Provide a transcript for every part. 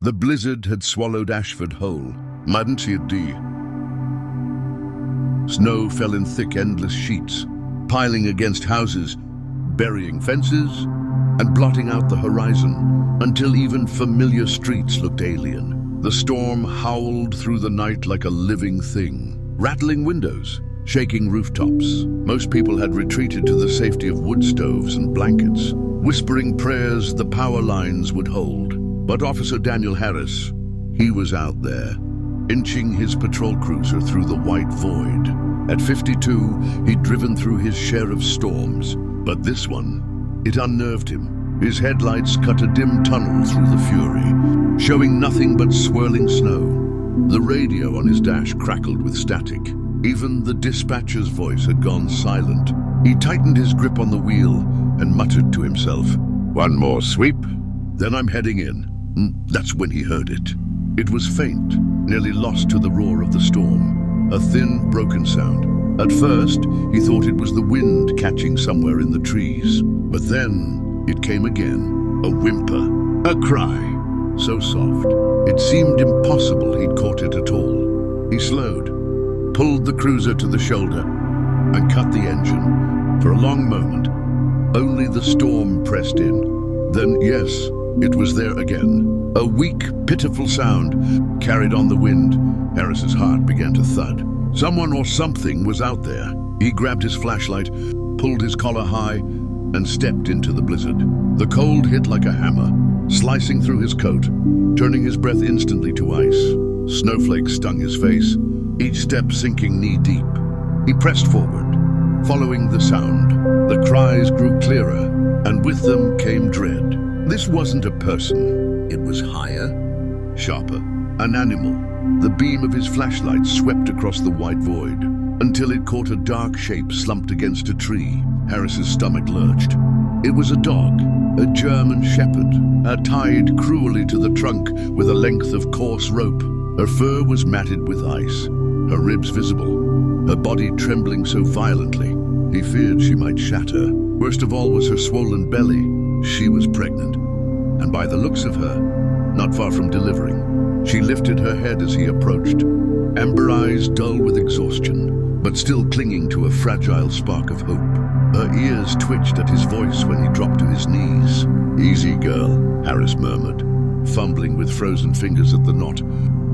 The blizzard had swallowed Ashford whole. Madn't see it D. Snow fell in thick, endless sheets, piling against houses, burying fences, and blotting out the horizon, until even familiar streets looked alien. The storm howled through the night like a living thing, rattling windows, shaking rooftops. Most people had retreated to the safety of wood stoves and blankets, whispering prayers the power lines would hold. But Officer Daniel Harris, he was out there, inching his patrol cruiser through the white void. At 52, he'd driven through his share of storms, but this one, it unnerved him. His headlights cut a dim tunnel through the fury, showing nothing but swirling snow. The radio on his dash crackled with static. Even the dispatcher's voice had gone silent. He tightened his grip on the wheel and muttered to himself, "One more sweep, then I'm heading in." That's when he heard it. It was faint, nearly lost to the roar of the storm. A thin, broken sound. At first, he thought it was the wind catching somewhere in the trees. But then, it came again. A whimper. A cry. So soft. It seemed impossible he'd caught it at all. He slowed, pulled the cruiser to the shoulder, and cut the engine. For a long moment, only the storm pressed in. Then, yes, it was there again. A weak, pitiful sound carried on the wind. Harris's heart began to thud. Someone or something was out there. He grabbed his flashlight, pulled his collar high, and stepped into the blizzard. The cold hit like a hammer, slicing through his coat, turning his breath instantly to ice. Snowflakes stung his face, each step sinking knee-deep. He pressed forward, following the sound. The cries grew clearer, and with them came dread. This wasn't a person. It was higher, sharper, an animal. The beam of his flashlight swept across the white void until it caught a dark shape slumped against a tree. Harris's stomach lurched. It was a dog, a German shepherd, tied cruelly to the trunk with a length of coarse rope. Her fur was matted with ice, her ribs visible, her body trembling so violently, he feared she might shatter. Worst of all was her swollen belly. She was pregnant, and by the looks of her, not far from delivering. She lifted her head as he approached, amber eyes dull with exhaustion, but still clinging to a fragile spark of hope. Her ears twitched at his voice when he dropped to his knees. "Easy, girl," Harris murmured, fumbling with frozen fingers at the knot.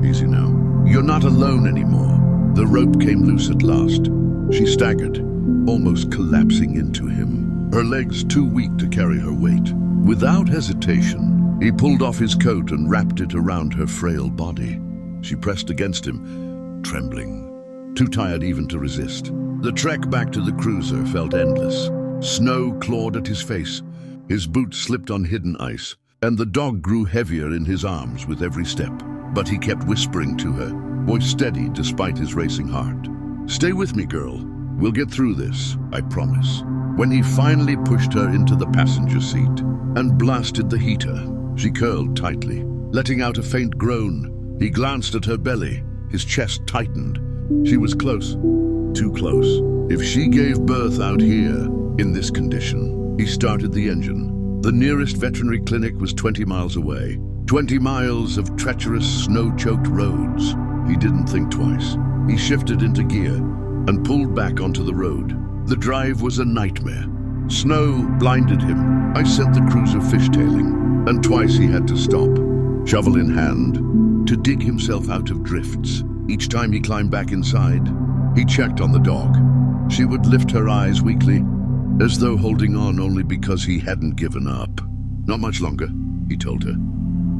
"Easy now. You're not alone anymore." The rope came loose at last. She staggered, almost collapsing into him, her legs too weak to carry her weight. Without hesitation, he pulled off his coat and wrapped it around her frail body. She pressed against him, trembling, too tired even to resist. The trek back to the cruiser felt endless. Snow clawed at his face, his boots slipped on hidden ice, and the dog grew heavier in his arms with every step. But he kept whispering to her, voice steady despite his racing heart. "Stay with me, girl. We'll get through this, I promise." When he finally pushed her into the passenger seat and blasted the heater, she curled tightly, letting out a faint groan. He glanced at her belly, his chest tightened. She was close, too close. If she gave birth out here, in this condition, he started the engine. The nearest veterinary clinic was 20 miles away. 20 miles of treacherous, snow-choked roads. He didn't think twice. He shifted into gear and pulled back onto the road. The drive was a nightmare. Snow blinded him. I sent the cruiser fishtailing, and twice he had to stop, shovel in hand, to dig himself out of drifts. Each time he climbed back inside, he checked on the dog. She would lift her eyes weakly, as though holding on only because he hadn't given up. "Not much longer," he told her,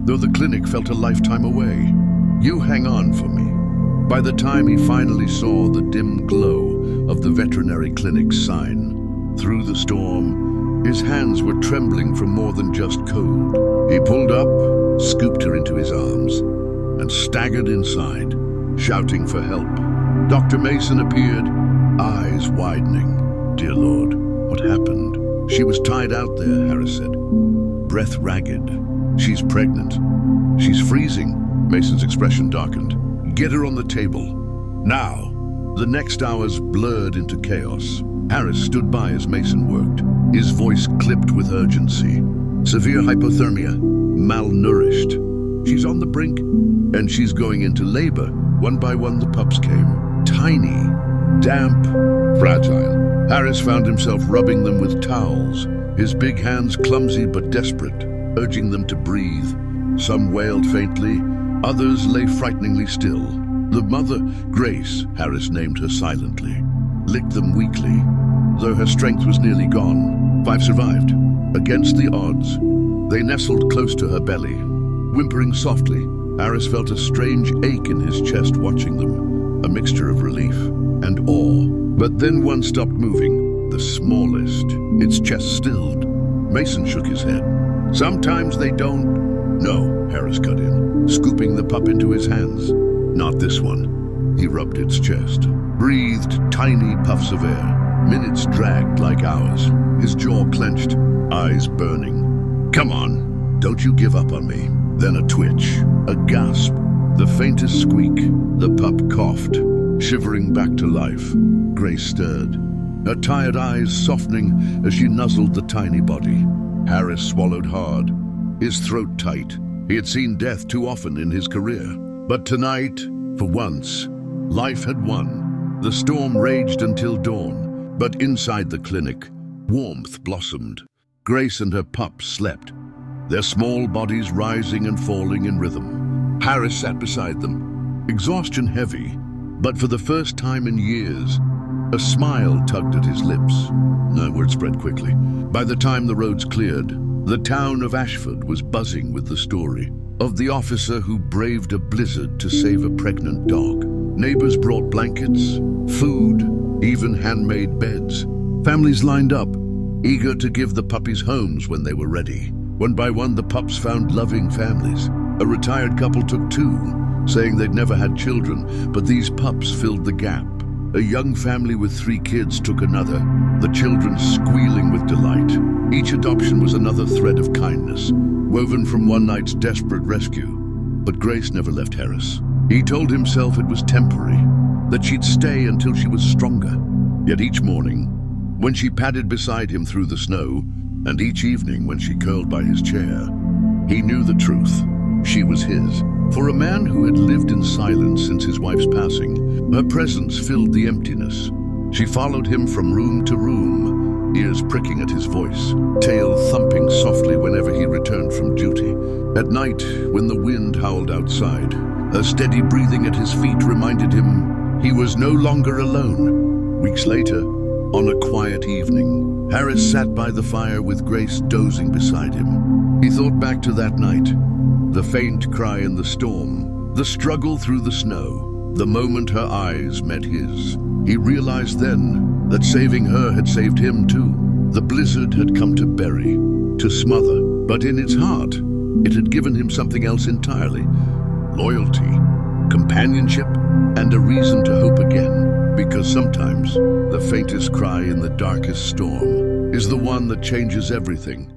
though the clinic felt a lifetime away. "You hang on for me." By the time he finally saw the dim glow of the veterinary clinic's sign, through the storm, his hands were trembling from more than just cold. He pulled up, scooped her into his arms, and staggered inside, shouting for help. Dr. Mason appeared, eyes widening. "Dear Lord, what happened?" "She was tied out there," Harris said, breath ragged. "She's pregnant. She's freezing." Mason's expression darkened. "Get her on the table. Now." The next hours blurred into chaos. Harris stood by as Mason worked, his voice clipped with urgency. "Severe hypothermia, malnourished. She's on the brink, and she's going into labor. One by one, the pups came. Tiny, damp, fragile. Harris found himself rubbing them with towels, his big hands clumsy but desperate, urging them to breathe. Some wailed faintly, others lay frighteningly still. The mother, Grace, Harris named her silently, licked them weakly. Though her strength was nearly gone, 5 survived. Against the odds, they nestled close to her belly. Whimpering softly, Harris felt a strange ache in his chest watching them, a mixture of relief and awe. But then one stopped moving, the smallest, its chest stilled. Mason shook his head. Sometimes they don't. No, Harris cut in, scooping the pup into his hands. Not this one. He rubbed its chest, breathed tiny puffs of air. Minutes dragged like hours, his jaw clenched, eyes burning. Come on, don't you give up on me. Then a twitch, a gasp, the faintest squeak. The pup coughed, shivering back to life. Grace stirred, her tired eyes softening as she nuzzled the tiny body. Harris swallowed hard, his throat tight. He had seen death too often in his career. But tonight, for once, life had won. The storm raged until dawn. But inside the clinic, warmth blossomed. Grace and her pup slept, their small bodies rising and falling in rhythm. Harris sat beside them, exhaustion heavy, but for the first time in years, a smile tugged at his lips. Word spread quickly. By the time the roads cleared, the town of Ashford was buzzing with the story of the officer who braved a blizzard to save a pregnant dog. Neighbors brought blankets, food, even handmade beds. Families lined up, eager to give the puppies homes when they were ready. One by one, the pups found loving families. A retired couple took 2, saying they'd never had children, but these pups filled the gap. A young family with 3 kids took another, the children squealing with delight. Each adoption was another thread of kindness, woven from one night's desperate rescue. But Grace never left Harris. He told himself it was temporary, that she'd stay until she was stronger. Yet each morning, when she padded beside him through the snow, and each evening when she curled by his chair, he knew the truth. She was his. For a man who had lived in silence since his wife's passing, her presence filled the emptiness. She followed him from room to room, ears pricking at his voice, tail thumping softly whenever he returned from duty. At night, when the wind howled outside, her steady breathing at his feet reminded him he was no longer alone. Weeks later, on a quiet evening, Harris sat by the fire with Grace dozing beside him. He thought back to that night, the faint cry in the storm, the struggle through the snow, the moment her eyes met his. He realized then that saving her had saved him too. The blizzard had come to bury, to smother, but in its heart, it had given him something else entirely. Loyalty, companionship, and a reason to hope again. Because sometimes, the faintest cry in the darkest storm is the one that changes everything.